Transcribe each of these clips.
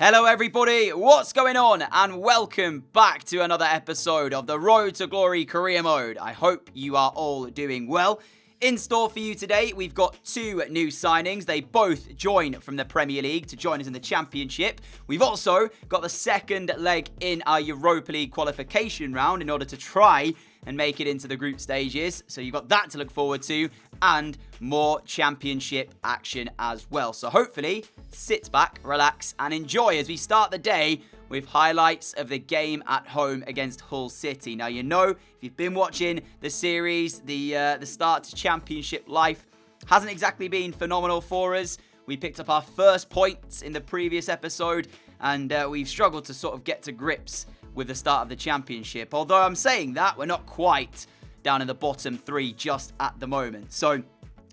Hello everybody, what's going on? And welcome back to another episode of the Road to Glory Career Mode. I hope you are all doing well. In store for you today, we've got two new signings. They both join from the Premier League to join us in the Championship. We've also got the second leg in our Europa League qualification round in order to try and make it into the group stages. So you've got that to look forward to and more Championship action as well. So hopefully, sit back, relax and enjoy as we start the day with highlights of the game at home against Hull City. Now, you know, if you've been watching the series, the start to Championship life hasn't exactly been phenomenal for us. We picked up our first points in the previous episode and we've struggled to sort of get to grips with the start of the Championship. Although I'm saying that, we're not quite down in the bottom three just at the moment. So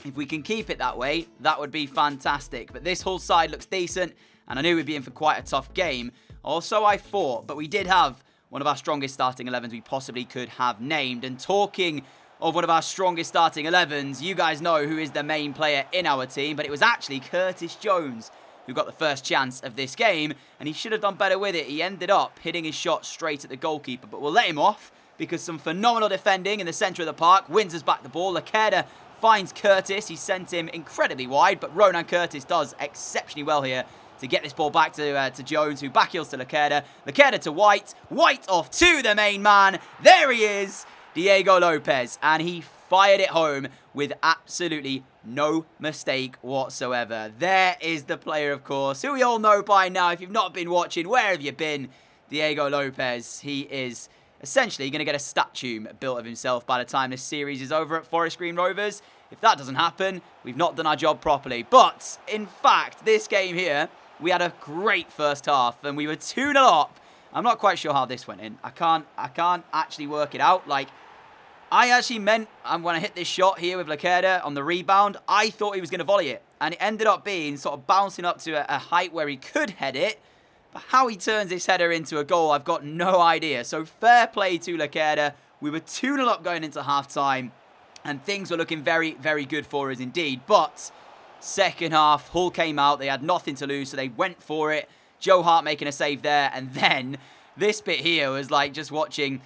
if we can keep it that way, that would be fantastic. But this Hull side looks decent, and I knew we'd be in for quite a tough game. Or so I thought, but we did have one of our strongest starting 11s we possibly could have named. And talking of one of our strongest starting 11s, you guys know who is the main player in our team, but it was actually Curtis Jones who got the first chance of this game, and he should have done better with it. He ended up hitting his shot straight at the goalkeeper, but we'll let him off because some phenomenal defending in the centre of the park wins us back the ball. Riera finds Curtis. He sent him incredibly wide, but Ronan Curtis does exceptionally well here to get this ball back to Jones, who backheels to Riera. Riera to White. White off to the main man. There he is, Diego Lopez, and he fired it home with absolutely no mistake whatsoever. There is the player, of course, who we all know by now. If you've not been watching, where have you been? Diego Lopez. He is essentially going to get a statue built of himself by the time this series is over at Forest Green Rovers. If that doesn't happen, we've not done our job properly. But, in fact, this game here, we had a great first half, and we were 2-0 up. I'm not quite sure how this went in. I can't actually work it out. Like, I actually meant I'm going to hit this shot here with Riera on the rebound. I thought he was going to volley it, and it ended up being sort of bouncing up to a height where he could head it. But how he turns this header into a goal, I've got no idea. So fair play to Riera. We were 2-0 up going into half-time, and things were looking very, very good for us indeed. But second half, Hull came out. They had nothing to lose, so they went for it. Joe Hart making a save there, and then this bit here was like just watching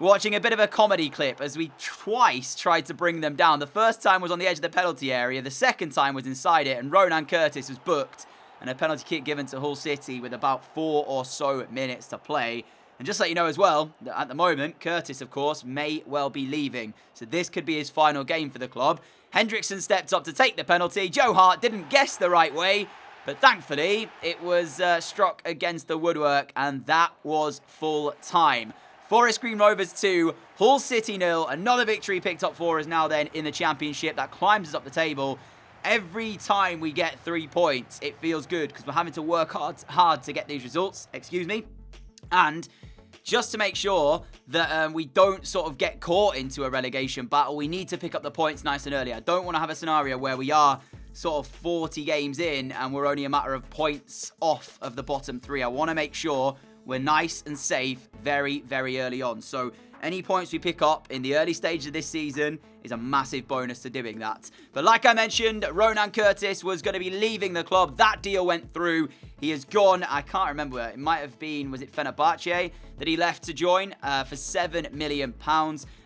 a bit of a comedy clip as we twice tried to bring them down. The first time was on the edge of the penalty area. The second time was inside it, and Ronan Curtis was booked. And a penalty kick given to Hull City with about 4 or so minutes to play. And just to let you know as well, that at the moment, Curtis, of course, may well be leaving. So this could be his final game for the club. Hendrickson stepped up to take the penalty. Joe Hart didn't guess the right way, but thankfully, it was struck against the woodwork, and that was full time. Forest Green Rovers 2, Hull City 0. Another victory picked up for us now then in the Championship. That climbs us up the table. Every time we get 3 points, it feels good because we're having to work hard to get these results. Excuse me. And just to make sure that we don't sort of get caught into a relegation battle, we need to pick up the points nice and early. I don't want to have a scenario where we are sort of 40 games in and we're only a matter of points off of the bottom 3. I want to make sure we're nice and safe very, very early on. So any points we pick up in the early stages of this season is a massive bonus to doing that. But like I mentioned, Ronan Curtis was going to be leaving the club. That deal went through. He has gone. I can't remember. It might have been, was it Fenerbahce that he left to join for £7 million.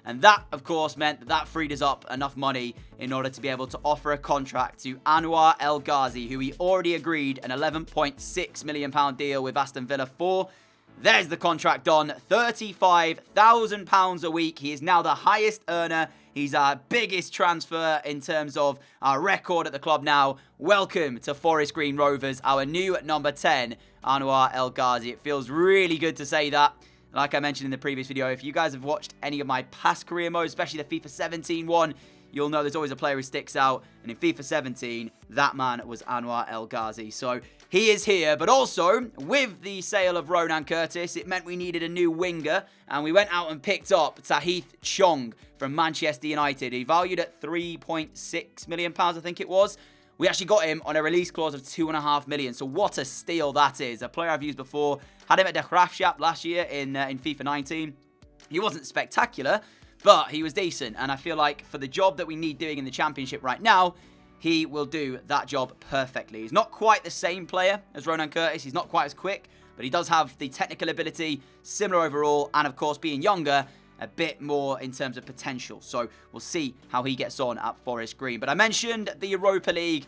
And that, of course, meant that freed us up enough money in order to be able to offer a contract to Anwar El Ghazi, who he already agreed an £11.6 million deal with Aston Villa for. There's the contract on, £35,000 a week. He is now the highest earner. He's our biggest transfer in terms of our record at the club now. Welcome to Forest Green Rovers, our new number 10, Anwar El Ghazi. It feels really good to say that. Like I mentioned in the previous video, if you guys have watched any of my past career modes, especially the FIFA 17 one, you'll know there's always a player who sticks out. And in FIFA 17, that man was Anwar El Ghazi. So he is here, but also with the sale of Ronan Curtis, it meant we needed a new winger, and we went out and picked up Tahith Chong from Manchester United. He valued at £3.6 million, I think it was. We actually got him on a release clause of £2.5 million, so what a steal that is. A player I've used before, had him at the Graafschap last year in FIFA 19. He wasn't spectacular, but he was decent, and I feel like for the job that we need doing in the Championship right now, he will do that job perfectly. He's not quite the same player as Ronan Curtis. He's not quite as quick, but he does have the technical ability, similar overall, and of course, being younger, a bit more in terms of potential. So we'll see how he gets on at Forest Green. But I mentioned the Europa League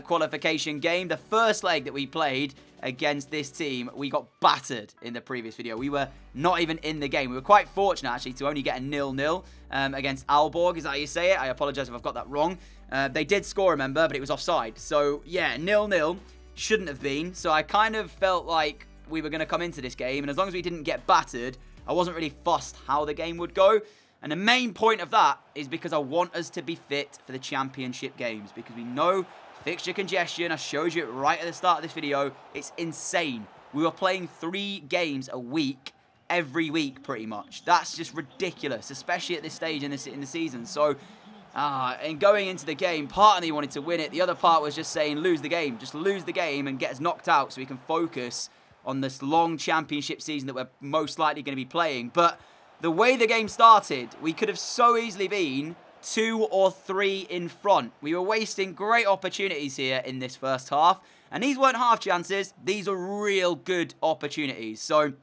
qualification game. The first leg that we played against this team, we got battered in the previous video. We were not even in the game. We were quite fortunate, actually, to only get a 0-0 against Aalborg. Is that how you say it? I apologize if I've got that wrong. They did score, remember, but it was offside. So, yeah, 0-0 shouldn't have been. So I kind of felt like we were going to come into this game, and as long as we didn't get battered, I wasn't really fussed how the game would go. And the main point of that is because I want us to be fit for the championship games, because we know fixture congestion. I showed you it right at the start of this video. It's insane. We were playing 3 games a week, every week pretty much. That's just ridiculous, especially at this stage in the season. So, and going into the game, part of me wanted to win it. The other part was just saying, lose the game. Just lose the game and get us knocked out so we can focus on this long championship season that we're most likely going to be playing. But the way the game started, we could have so easily been 2 or 3 in front. We were wasting great opportunities here in this first half. And these weren't half chances. These are real good opportunities. So,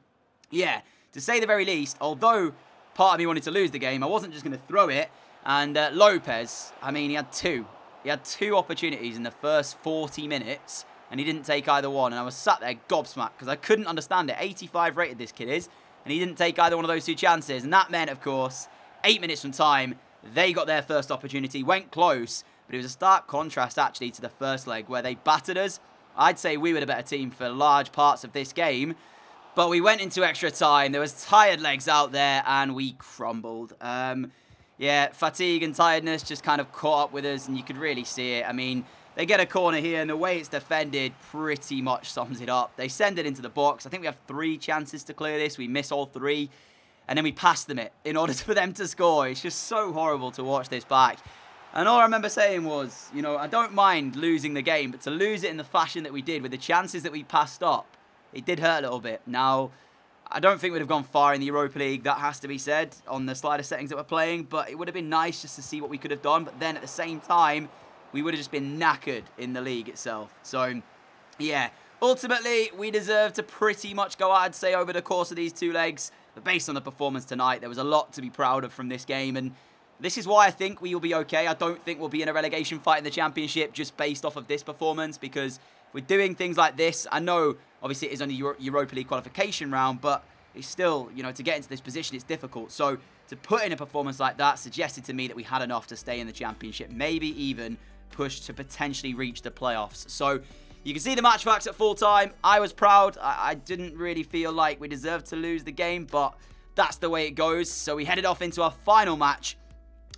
yeah, to say the very least, although part of me wanted to lose the game, I wasn't just going to throw it. And Lopez, I mean, he had 2. He had 2 opportunities in the first 40 minutes. And he didn't take either one. And I was sat there gobsmacked because I couldn't understand it. 85 rated this kid is. And he didn't take either one of those 2 chances. And that meant, of course, 8 minutes from time, they got their first opportunity. Went close. But it was a stark contrast, actually, to the first leg where they battered us. I'd say we were the better team for large parts of this game. But we went into extra time. There was tired legs out there. And we crumbled. Yeah, fatigue and tiredness just kind of caught up with us. And you could really see it. I mean, they get a corner here, and the way it's defended pretty much sums it up. They send it into the box. I think we have 3 chances to clear this. We miss all 3, and then we pass them it in order for them to score. It's just so horrible to watch this back. And all I remember saying was, you know, I don't mind losing the game, but to lose it in the fashion that we did with the chances that we passed up, it did hurt a little bit. Now, I don't think we'd have gone far in the Europa League, that has to be said, on the slider settings that we're playing, but it would have been nice just to see what we could have done. But then at the same time, we would have just been knackered in the league itself. So, yeah, ultimately, we deserve to pretty much go out, I'd say, over the course of these 2 legs. But based on the performance tonight, there was a lot to be proud of from this game. And this is why I think we will be okay. I don't think we'll be in a relegation fight in the championship just based off of this performance. Because if we're doing things like this, I know, obviously, it is only Europa League qualification round. But it's still, you know, to get into this position, it's difficult. So, to put in a performance like that suggested to me that we had enough to stay in the championship. Maybe even push to potentially reach the playoffs. So you can see the match facts at full time. I was proud. I didn't really feel like we deserved to lose the game, but that's the way it goes. So we headed off into our final match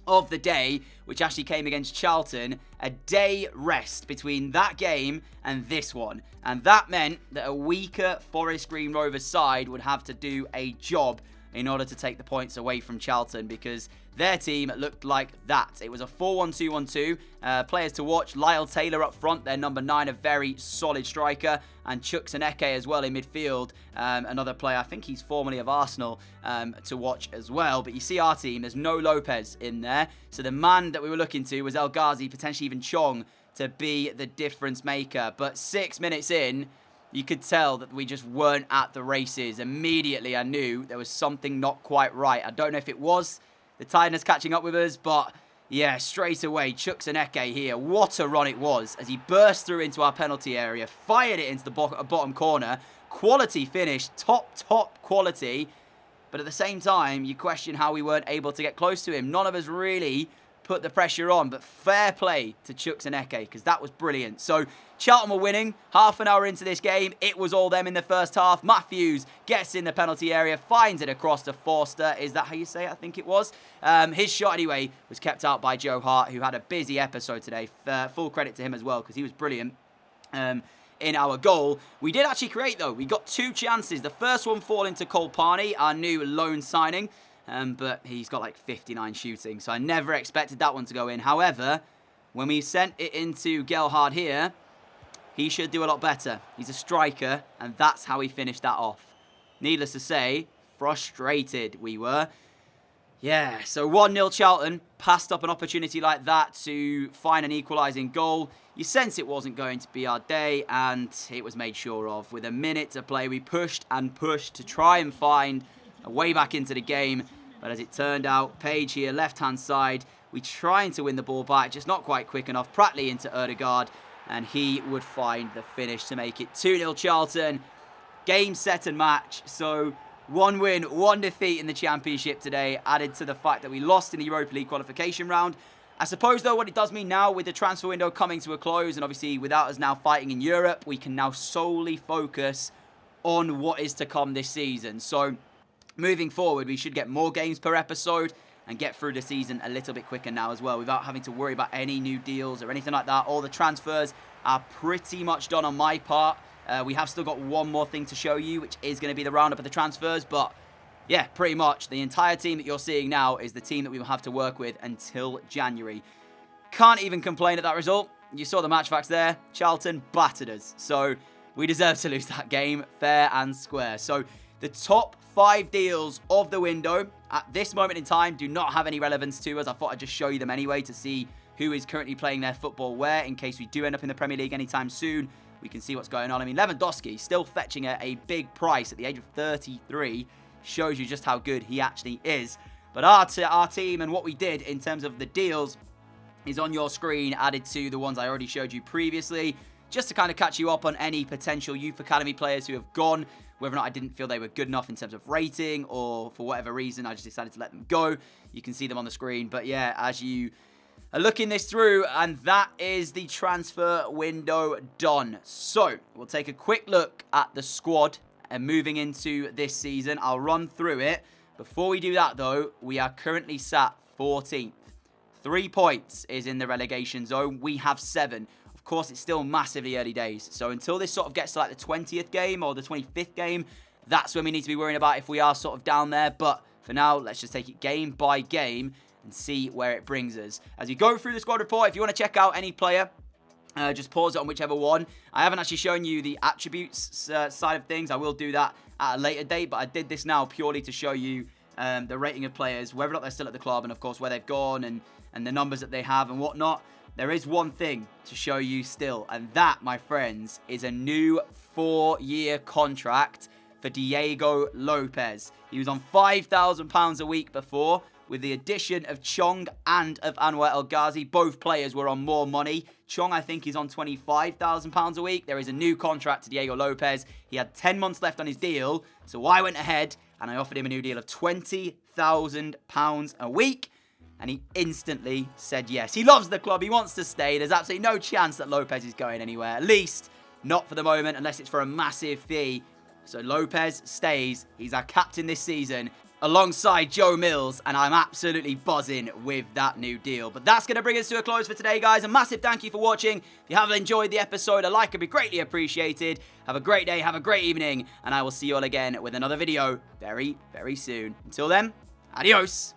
of the day, which actually came against Charlton. A day rest between that game and this one. And that meant that a weaker Forest Green Rovers side would have to do a job in order to take the points away from Charlton, because their team looked like that. It was a 4-1-2-1-2. Players to watch: Lyle Taylor up front, their number 9, a very solid striker, and Chuck Seneke as well in midfield, another player, I think he's formerly of Arsenal, to watch as well. But you see our team, there's no Lopez in there, so the man that we were looking to was El Ghazi, potentially even Chong, to be the difference maker. But 6 minutes in, you could tell that we just weren't at the races. Immediately, I knew there was something not quite right. I don't know if it was the tiredness catching up with us, but yeah, straight away, Chuck Seneke here. What a run it was as he burst through into our penalty area, fired it into the bottom corner. Quality finish, top quality. But at the same time, you question how we weren't able to get close to him. None of us really put the pressure on, but fair play to Chuck Seneke, because that was brilliant. So Charlton were winning. Half an hour into this game, it was all them in the first half. Matthews gets in the penalty area, finds it across to Forster. Is that how you say it? I think it was. His shot, anyway, was kept out by Joe Hart, who had a busy episode today. Full credit to him as well, because he was brilliant in our goal. We did actually create, though. We got 2 chances. The first one falling to Cole Parney, our new loan signing. But he's got like 59 shooting, so I never expected that one to go in. However, when we sent it into Gelhard here, he should do a lot better. He's a striker, and that's how he finished that off. Needless to say, frustrated we were. Yeah, so 1-0 Charlton passed up an opportunity like that to find an equalising goal. You sense it wasn't going to be our day, and it was made sure of. With a minute to play, we pushed and pushed to try and find a way back into the game. But as it turned out, Page here, left-hand side, we trying to win the ball back, just not quite quick enough. Pratley into Erdegaard, and he would find the finish to make it 2-0 Charlton. Game, set and match. So 1 win, 1 defeat in the Championship today, added to the fact that we lost in the Europa League qualification round. I suppose, though, what it does mean now with the transfer window coming to a close, and obviously without us now fighting in Europe, we can now solely focus on what is to come this season. So moving forward, we should get more games per episode and get through the season a little bit quicker now as well, without having to worry about any new deals or anything like that. All the transfers are pretty much done on my part. We have still got one more thing to show you, which is going to be the roundup of the transfers. But yeah, pretty much the entire team that you're seeing now is the team that we will have to work with until January. Can't even complain at that result. You saw the match facts there. Charlton battered us. So we deserve to lose that game fair and square. So the top 5 deals of the window at this moment in time do not have any relevance to us. I thought I'd just show you them anyway to see who is currently playing their football where, in case we do end up in the Premier League anytime soon. We can see what's going on. I mean, Lewandowski still fetching a big price at the age of 33. Shows you just how good he actually is. But our team and what we did in terms of the deals is on your screen, added to the ones I already showed you previously, just to kind of catch you up on any potential youth academy players who have gone, whether or not I didn't feel they were good enough in terms of rating, or for whatever reason I just decided to let them go. You can see them on the screen. But yeah, as you are looking this through, and that is the transfer window done. So we'll take a quick look at the squad and moving into this season. I'll run through it. Before we do that, though, we are currently sat 14th. 3 points is in the relegation zone. We have 7. Of course, it's still massively early days. So until this sort of gets to like the 20th game or the 25th game, that's when we need to be worrying about if we are sort of down there. But for now, let's just take it game by game and see where it brings us. As we go through the squad report, if you want to check out any player, just pause it on whichever one. I haven't actually shown you the attributes side of things. I will do that at a later date, but I did this now purely to show you the rating of players, whether or not they're still at the club, and of course where they've gone and the numbers that they have and whatnot. There is one thing to show you still, and that, my friends, is a new 4-year contract for Diego Lopez. He was on £5,000 a week before. With the addition of Chong and of Anwar El Ghazi, both players were on more money. Chong, I think, is on £25,000 a week. There is a new contract to Diego Lopez. He had 10 months left on his deal, so I went ahead and I offered him a new deal of £20,000 a week, and he instantly said yes. He loves the club. He wants to stay. There's absolutely no chance that Lopez is going anywhere, at least not for the moment, unless it's for a massive fee. So Lopez stays. He's our captain this season, alongside Joe Mills, and I'm absolutely buzzing with that new deal. But that's going to bring us to a close for today, guys. A massive thank you for watching. If you have enjoyed the episode, a like would be greatly appreciated. Have a great day, have a great evening, and I will see you all again with another video very, very soon. Until then, adios.